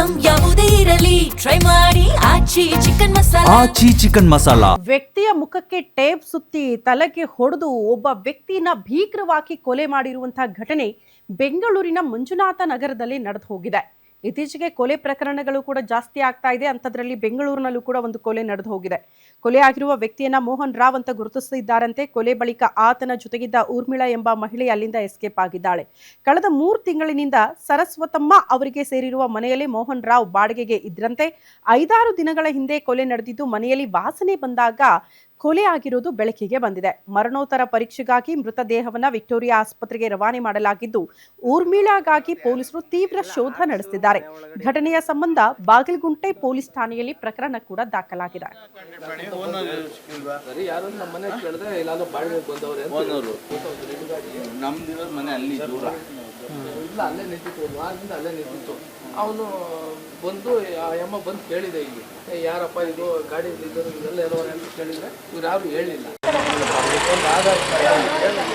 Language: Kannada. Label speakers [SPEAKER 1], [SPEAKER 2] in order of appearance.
[SPEAKER 1] ಐಟಂ ಯಾವುದೇ ಇರಲಿ ಟ್ರೈ ಮಾಡಿ ಆಚಿ ಚಿಕನ್ ಮಸಾಲಾ.
[SPEAKER 2] ಆಚಿ ಚಿಕನ್ ಮಸಾಲಾ.
[SPEAKER 3] ವ್ಯಕ್ತಿಯ ಮುಖಕ್ಕೆ ಟೇಪ್ ಸುತ್ತಿ ತಲೆಗೆ ಹೊಡೆದು ಒಬ್ಬ ವ್ಯಕ್ತಿಯನ್ನ ಭೀಕರವಾಗಿ ಕೊಲೆ ಮಾಡಿರುವಂತಹ ಘಟನೆ ಬೆಂಗಳೂರಿನ ಮಂಜುನಾಥ ನಗರದಲ್ಲಿ ನಡೆದು ಹೋಗಿದೆ. ಇತ್ತೀಚೆಗೆ ಕೊಲೆ ಪ್ರಕರಣಗಳು ಕೂಡ ಜಾಸ್ತಿ ಆಗ್ತಾ ಇದೆ. ಅಂಥದ್ರಲ್ಲಿ ಬೆಂಗಳೂರಿನಲ್ಲೂ ಕೂಡ ಒಂದು ಕೊಲೆ ನಡೆದು ಹೋಗಿದೆ. ಕೊಲೆ ಆಗಿರುವ ವ್ಯಕ್ತಿಯನ್ನ ಮೋಹನ್ ರಾವ್ ಅಂತ ಗುರುತಿಸಿದ್ದಾರಂತೆ. ಕೊಲೆ ಬಳಿಕ ಆತನ ಜೊತೆಗಿದ್ದ ಊರ್ಮಿಳಾ ಎಂಬ ಮಹಿಳೆ ಅಲ್ಲಿಂದ ಎಸ್ಕೇಪ್ ಆಗಿದ್ದಾಳೆ. ಕಳೆದ 3 ತಿಂಗಳಿನಿಂದ ಸರಸ್ವತಮ್ಮ ಅವರಿಗೆ ಸೇರಿರುವ ಮನೆಯಲ್ಲಿ ಮೋಹನ್ ರಾವ್ ಬಾಡಿಗೆಗೆ ಇದ್ರಂತೆ. 5-6 ದಿನಗಳ ಹಿಂದೆ ಕೊಲೆ ನಡೆದಿದ್ದು ಮನೆಯಲ್ಲಿ ವಾಸನೆ ಬಂದಾಗ ಕೊಲೆ ಆಗಿರೋದು ಬೆಳಕಿಗೆ ಬಂದಿದೆ. ಮರಣೋತ್ತರ ಪರೀಕ್ಷೆಗಾಗಿ ಮೃತದೇಹವನ್ನ ವಿಕ್ಟೋರಿಯಾ ಆಸ್ಪತ್ರೆಗೆ ರವಾನೆ ಮಾಡಲಾಗಿದ್ದು ಊರ್ಮಿಳಾಗಾಗಿ ಪೊಲೀಸರು ತೀವ್ರ ಶೋಧ ನಡೆಸುತ್ತಿದ್ದಾರೆ. ಘಟನೆಯ ಸಂಬಂಧ ಬಾಗಲಗುಂಟೆ ಪೊಲೀಸ್ ಠಾಣೆಯಲ್ಲಿ ಪ್ರಕರಣ ಕೂಡ ದಾಖಲಾಗಿದೆ.
[SPEAKER 4] ಅವನು ಬಂದು ಅಮ್ಮ ಬಂದು ಕೇಳಿದೆ, ಇಲ್ಲಿ ಯಾರಪ್ಪ ಇದು ಗಾಡಿ ಇದೆಲ್ಲ ಏನೋ ಅಂತ ಕೇಳಿದ್ರೆ ಇವ್ರು ಯಾರು ಹೇಳಿಲ್ಲ. ಒಂದು ಆಧಾರ್ ಕಾರ್ಡ್